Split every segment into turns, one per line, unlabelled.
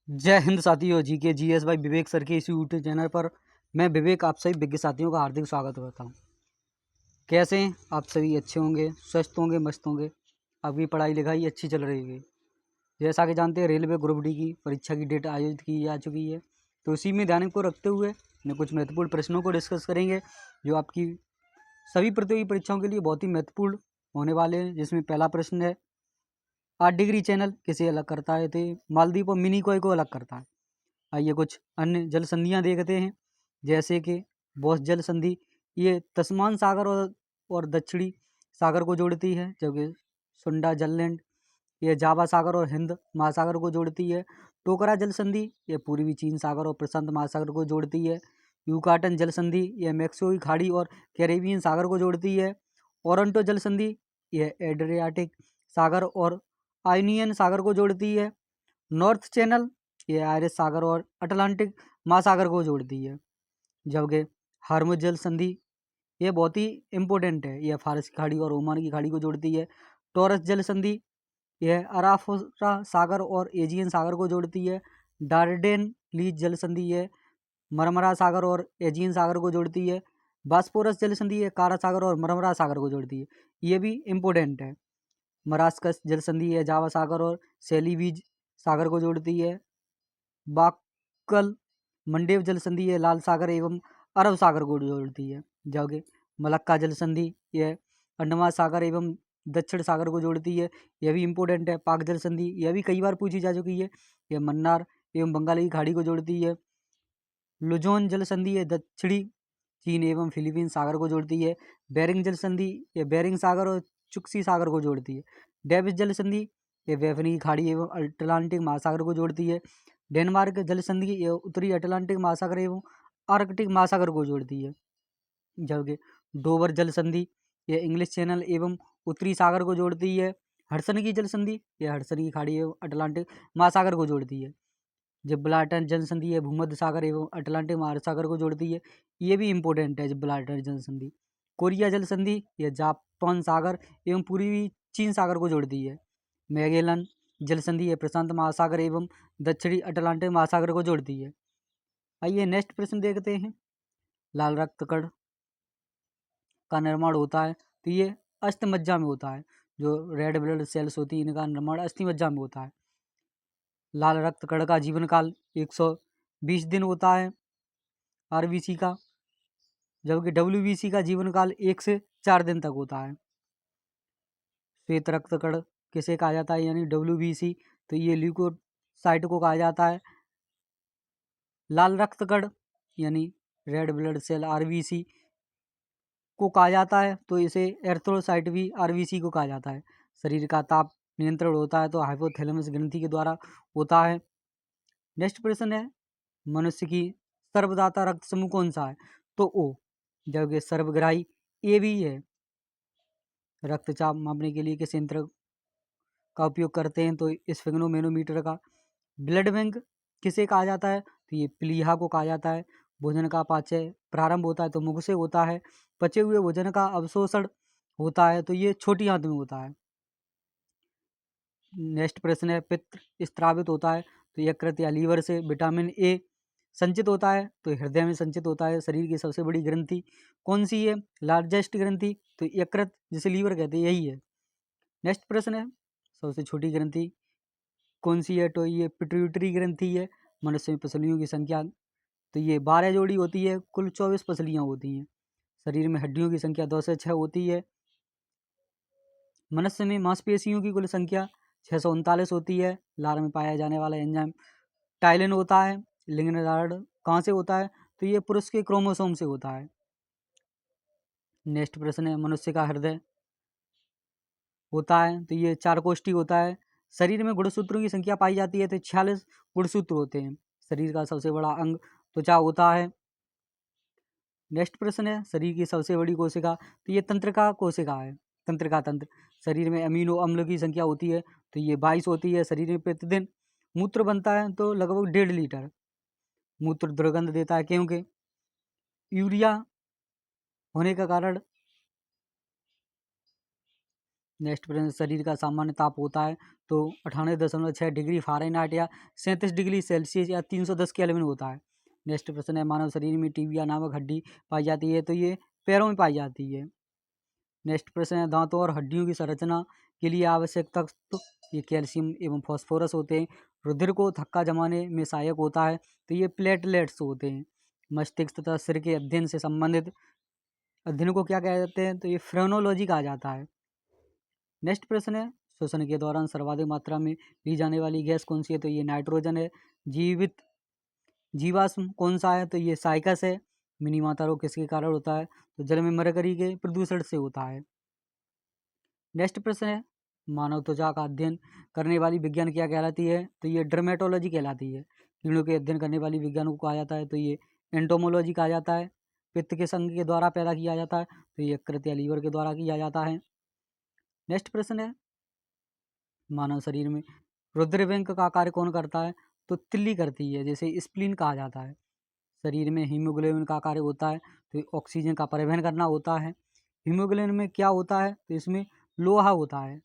जय हिंद साथियों। GK GS by Vivek sir के इस यूट्यूब चैनल पर मैं विवेक आप सभी विज्ञ साथियों का हार्दिक स्वागत करता हूं। कैसे हैं आप सभी? अच्छे होंगे, स्वस्थ होंगे, मस्त होंगे। आपकी पढ़ाई लिखाई अच्छी चल रही है। जैसा कि जानते हैं, रेलवे ग्रुप डी की परीक्षा की डेट आयोजित की जा चुकी है, तो उसी में ध्यान को रखते हुए मैं कुछ महत्वपूर्ण प्रश्नों को डिस्कस करेंगे जो आपकी सभी प्रतियोगी परीक्षाओं के लिए बहुत ही महत्वपूर्ण होने वाले हैं। जिसमें पहला प्रश्न है, 8 डिग्री चैनल किसे अलग करता है? तो मालदीव और मिनिकॉय को अलग करता है। आइए कुछ अन्य जल संधियाँ देखते हैं, जैसे कि बॉस जल संधि, ये तस्मान सागर और दक्षिणी सागर को जोड़ती है। जबकि सुंडा जल लैंड, ये जावा सागर और हिंद महासागर को जोड़ती है। टोकरा जल संधि, ये पूर्वी चीन सागर और प्रशांत महासागर को जोड़ती है। यूकाटन जल संधि, यह मैक्सिको की खाड़ी और कैरेबियन सागर को जोड़ती है। ओरंटो जल संधि, यह एड्रियाटिक सागर और आयनियन सागर को जोड़ती है। नॉर्थ चैनल, ये आयरिश सागर और अटलांटिक महासागर को जोड़ती है। जबकि हार्मुज जल संधि, ये बहुत ही इम्पोर्टेंट है, यह फारस की खाड़ी और ओमान की खाड़ी को जोड़ती है। टॉरस जल संधि, यह अराफोरा सागर और एजियन सागर को जोड़ती है। डार्डेन लीज जल संधि, ये मरमरा सागर और एजियन सागर को जोड़ती है। बास्पोरस जल संधि, ये कारा सागर और मरमरा सागर को जोड़ती है। ये भी इम्पोर्टेंट है। मरास्कस जल संधि, है जावा सागर और सेलीवीज सागर को जोड़ती है। बाकल मंडेव जल संधि, है लाल सागर एवं अरब सागर को जोड़ती है। जबकि मलक्का जल संधि, यह अंडमान सागर एवं दक्षिण सागर को जोड़ती है। यह भी इम्पोर्टेंट है। पाक जल संधि, यह भी कई बार पूछी जा चुकी है, यह मन्नार एवं बंगाल की खाड़ी को जोड़ती है। लुजोन जल संधि, है दक्षिणी चीन एवं फिलीपींस सागर को जोड़ती है। बेरिंग जल संधि, ये बेरिंग सागर और चुक्सी सागर को जोड़ती है। डेविस जल संधि, ये वेफनी की खाड़ी एवं अटलांटिक महासागर को जोड़ती है। डेनमार्क जल संधि, ये उत्तरी अटलांटिक महासागर एवं आर्कटिक महासागर को जोड़ती है। जबकि डोवर जल संधि, यह इंग्लिश चैनल एवं उत्तरी सागर को जोड़ती है। हडसन की जल संधि, यह हडसन की खाड़ी एवं अटलांटिक महासागर को जोड़ती है। जिब्राल्टर जल संधि, है भूमध्य सागर एवं अटलांटिक महासागर को जोड़ती है। ये भी इम्पोर्टेंट है जिब्राल्टर जल संधि। कोरिया जल संधि, यह जापान सागर एवं पूर्वी चीन सागर को जोड़ती है। मैगेलन जल संधि, है प्रशांत महासागर एवं दक्षिणी अटलांटिक महासागर को जोड़ती है। आइए नेक्स्ट प्रश्न देखते हैं। लाल रक्त कण का निर्माण होता है, तो ये अस्थिमज्जा में होता है। जो रेड ब्लड सेल्स होती है, इनका निर्माण अस्थिमज्जा में होता है। लाल रक्त कण का जीवन काल 120 दिन होता है आरबीसी का, जबकि डब्ल्यूबीसी का जीवन काल 1 से 4 दिन तक होता है। श्वेत रक्त कण किसे कहा जाता है, यानी डब्ल्यूबीसी, तो ये ल्यूकोसाइट को कहा जाता है। लाल रक्त कण यानी रेड ब्लड सेल आरबीसी को कहा जाता है, तो इसे एर्थ्रोसाइट भी आरबीसी को कहा जाता है। शरीर का ताप नियंत्रण होता है, तो हाइपोथैलेमस ग्रंथि के द्वारा होता है। नेक्स्ट प्रश्न है, मनुष्य की सर्वदाता रक्त समूह कौन सा है? तो ओ। जबकि सर्वग्राही ए भी है। रक्तचाप मापने के लिए किस यंत्र का उपयोग करते हैं? तो स्फिग्नोमेनोमीटर का। ब्लड बैंक किसे कहा जाता है? तो ये प्लीहा को कहा जाता है। भोजन का पाचय प्रारंभ होता है तो मुख से होता है। पचे हुए भोजन का अवशोषण होता है तो ये छोटी आंत में होता है। नेक्स्ट प्रश्न है, पित्त स्त्रावित होता है तो यकृत या लीवर से। विटामिन ए संचित होता है तो हृदय में संचित होता है। शरीर की सबसे बड़ी ग्रंथि कौन सी है? लार्जेस्ट ग्रंथि, तो यकृत जिसे लीवर कहते हैं यही है। नेक्स्ट प्रश्न है, सबसे छोटी ग्रंथि कौन सी है? तो ये पिट्यूटरी ग्रंथि है। मनुष्य में पसलियों की संख्या, तो ये 12 जोड़ी होती है, कुल 24 पसलियाँ होती हैं। शरीर में हड्डियों की संख्या 2 से 6 होती है। मनुष्य में मांसपेशियों की कुल संख्या 639 होती है। लार में पाया जाने वाला एंजाइम टाइलिन होता है। लिंग निर्धारण कहाँ से होता है? तो ये पुरुष के क्रोमोसोम से होता है। नेक्स्ट प्रश्न है, मनुष्य का हृदय होता है तो ये 4 कोष्ठी होता है। शरीर में गुणसूत्रों की संख्या पाई जाती है तो 46 गुणसूत्र होते हैं। शरीर का सबसे बड़ा अंग त्वचा होता है। नेक्स्ट प्रश्न है, शरीर की सबसे बड़ी कोशिका, तो ये तंत्रिका कोशिका है। तंत्रिका तंत्र। शरीर में अमीनो अम्ल की संख्या होती है तो ये 22 होती है। शरीर में प्रतिदिन मूत्र बनता है तो लगभग 1.5 लीटर। मूत्र दुर्गंध देता है क्योंकि यूरिया होने का कारण। नेक्स्ट प्रश्न, शरीर का सामान्य ताप होता है तो 98.6 डिग्री फ़ारेनहाइट या 37 डिग्री सेल्सियस या 310 केल्विन होता है। नेक्स्ट प्रश्न है, मानव शरीर में टिबिया नामक हड्डी पाई जाती है, तो ये पैरों में पाई जाती है। नेक्स्ट प्रश्न है, दांतों और हड्डियों की संरचना के लिए आवश्यक तत्व ये कैल्शियम एवं फॉस्फोरस होते हैं। रुधिर को थक्का जमाने में सहायक होता है, तो ये प्लेटलेट्स होते हैं। मस्तिष्क तथा सिर के अध्ययन से संबंधित अध्ययन को क्या कहते हैं, तो ये फ्रेनोलॉजी कहा जाता है। नेक्स्ट प्रश्न है, श्वसन के दौरान सर्वाधिक मात्रा में ली जाने वाली गैस कौन सी है, तो ये नाइट्रोजन है। जीवित जीवाश्म कौन सा है, तो ये साइकस है। मिनी माता रोग किसके कारण होता है, तो जल में मरकरी के प्रदूषण से होता है। नेक्स्ट प्रश्न है, मानव त्वचा का अध्ययन करने वाली विज्ञान क्या कहलाती है, तो ये डर्मेटोलॉजी कहलाती है। कीड़ों के अध्ययन करने वाली विज्ञान को कहा जाता है, तो ये एंटोमोलॉजी कहा जाता है। पित्त के संघ के द्वारा पैदा किया जाता है, तो ये यकृत या लीवर के द्वारा किया जाता है। नेक्स्ट प्रश्न है, मानव शरीर में रुधिर बैंक का कार्य कौन करता है, तो तिल्ली करती है, जैसे स्प्लीन कहा जाता है। शरीर में हीमोग्लोबिन का कार्य होता है, तो ऑक्सीजन का परिवहन करना होता है। हीमोग्लोबिन में क्या होता है, तो इसमें लोहा होता है।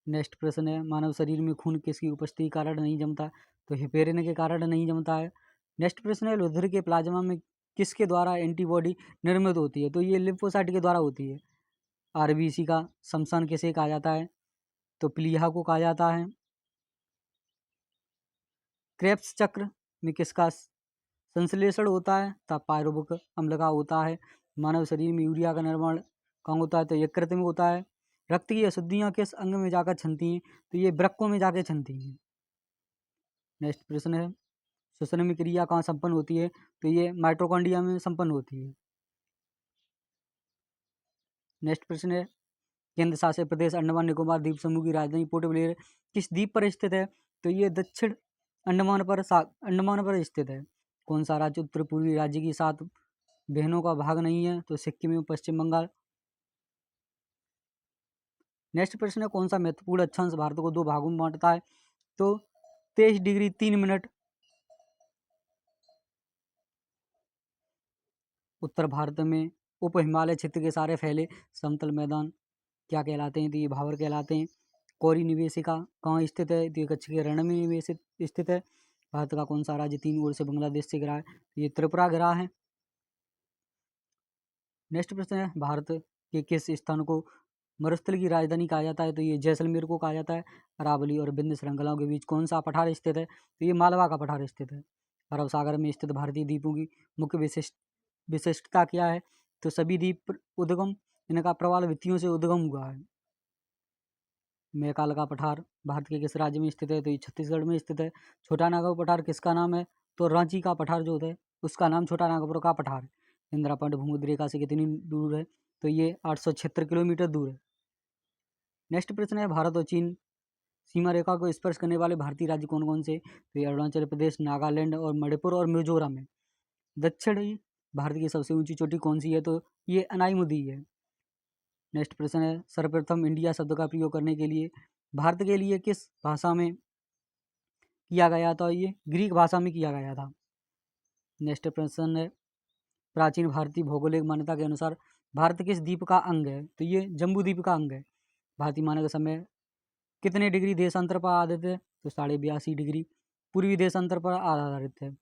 नेक्स्ट प्रश्न है, मानव शरीर में खून किसकी उपस्थिति के कारण नहीं जमता, तो हेपेरिन के कारण नहीं जमता है। नेक्स्ट प्रश्न है, रुधिर के प्लाज्मा में किसके द्वारा एंटीबॉडी निर्मित होती है, तो ये लिम्फोसाइट के द्वारा होती है। आरबीसी का शमशान किसे कहा जाता है, तो प्लीहा को कहा जाता है। क्रेब्स चक्र में किसका संश्लेषण होता है, तब पायरुविक अम्ल का होता है। मानव शरीर में यूरिया का निर्माण कहाँ होता है, तो यकृत में होता है। रक्त की अशुद्धियाँ किस अंग में जाकर छनती हैं, तो ये वृक्कों में जाकर छनती हैं। नेक्स्ट प्रश्न है, श्वसन में क्रिया कहाँ संपन्न होती है, तो ये माइटोकॉन्ड्रिया में संपन्न होती है। नेक्स्ट प्रश्न है, केंद्र शासित प्रदेश अंडमान निकोबार द्वीप समूह की राजधानी पोर्ट ब्लेयर किस द्वीप पर स्थित है, तो ये दक्षिण अंडमान पर स्थित है। कौन सा राज्य उत्तर पूर्वी राज्य की 7 बहनों का भाग नहीं है, तो सिक्किम एवं पश्चिम बंगाल। नेक्स्ट प्रश्न है, कौन सा महत्वपूर्ण अक्षांश भारत को 2 भागों में बांटता है, तो 23 डिग्री 3 मिनट। उत्तर भारत में उप हिमालय क्षेत्र के सारे फैले समतल मैदान क्या कहलाते हैं, तो ये भावर कहलाते हैं। कौरी निवेशिका कहाँ स्थित है, तो ये कच्छ के रण में निवेशित स्थित है। भारत का कौन सा राज्य 3 ओर से बांग्लादेश से घिरा है, तो ये त्रिपुरा घिरा है। नेक्स्ट प्रश्न है, भारत के किस स्थान को मरुस्थल की राजधानी कहा जाता है, तो ये जैसलमेर को कहा जाता है। अरावली और विंध्य श्रृंखलाओं के बीच कौन सा पठार स्थित है, तो ये मालवा का पठार स्थित है। अरब सागर में स्थित भारतीय द्वीपों की मुख्य विशिष्टता क्या है, तो सभी द्वीप उद्गम इनका प्रवाल वित्तियों से उद्गम हुआ है। मैकाल का पठार भारत के किस राज्य में स्थित है, तो ये छत्तीसगढ़ में स्थित है। छोटा नागपुर पठार किसका नाम है, तो रांची का पठार जो होता है उसका नाम छोटा नागपुर का पठार है। इंदिरा पॉइंट भूमध्य रेखा से कितनी दूर है, तो ये 876 किलोमीटर दूर है। नेक्स्ट प्रश्न है, भारत और चीन सीमा रेखा को स्पर्श करने वाले भारतीय राज्य कौन कौन से, तो ये अरुणाचल प्रदेश, नागालैंड और मणिपुर और मिजोरम है। दक्षिणी भारत की सबसे ऊंची चोटी कौन सी है, तो ये अनाईमुदी है। नेक्स्ट प्रश्न है, सर्वप्रथम इंडिया शब्द का प्रयोग करने के लिए भारत के लिए किस भाषा में किया गया था, ये ग्रीक भाषा में किया गया था। नेक्स्ट प्रश्न है, प्राचीन भारतीय भौगोलिक मान्यता के अनुसार भारत किस द्वीप का अंग है, तो ये जम्बू द्वीप का अंग है। भारतीय मानक समय कितने डिग्री देशांतर पर आधारित है, तो 82.5 डिग्री पूर्वी देशांतर पर आधारित है।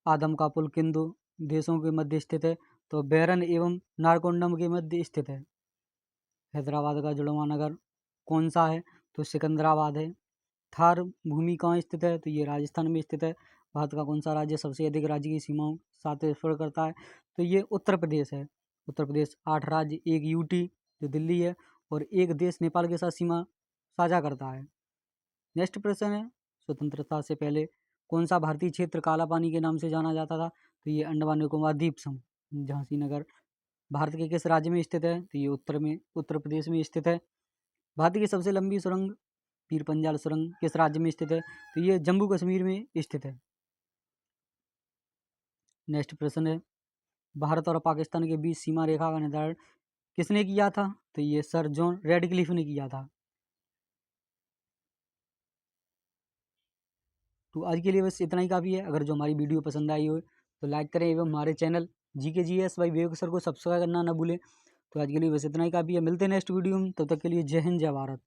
आदम का पुल किन 2 देशों के मध्य स्थित है, तो बैरन एवं नारकोंडम के मध्य स्थित है। हैदराबाद का जुड़वा नगर कौन सा है, तो सिकंदराबाद है। थार भूमि कहाँ स्थित है, तो ये राजस्थान में स्थित है। भारत का कौन सा राज्य सबसे अधिक राज्य की सीमाओं साथ स्पर्श करता है, तो ये उत्तर प्रदेश है। उत्तर प्रदेश 8 राज्य, 1 यूटी जो दिल्ली है और 1 देश नेपाल के साथ सीमा साझा करता है। नेक्स्ट प्रश्न है, स्वतंत्रता से पहले कौन सा भारतीय क्षेत्र काला पानी के नाम से जाना जाता था, तो ये अंडमान निकोबार द्वीप समूह। झांसी नगर भारत के किस राज्य में स्थित है, तो ये उत्तर प्रदेश में स्थित है। भारत की सबसे लंबी सुरंग पीर पंजाल सुरंग किस राज्य में स्थित है, तो ये जम्मू कश्मीर में स्थित है। नेक्स्ट प्रश्न है, भारत और पाकिस्तान के बीच सीमा रेखा का निर्धारण किसने किया था, तो ये सर जॉन रेडक्लिफ ने किया था। तो आज के लिए बस इतना ही काफ़ी है। अगर जो हमारी वीडियो पसंद आई हो तो लाइक करें एवं हमारे channel GK GS by Vivek sir को सब्सक्राइब करना ना भूलें। तो आज के लिए बस इतना ही काफ़ी है। मिलते हैं नेक्स्ट वीडियो में, तब तक के लिए जय हिंद जय भारत।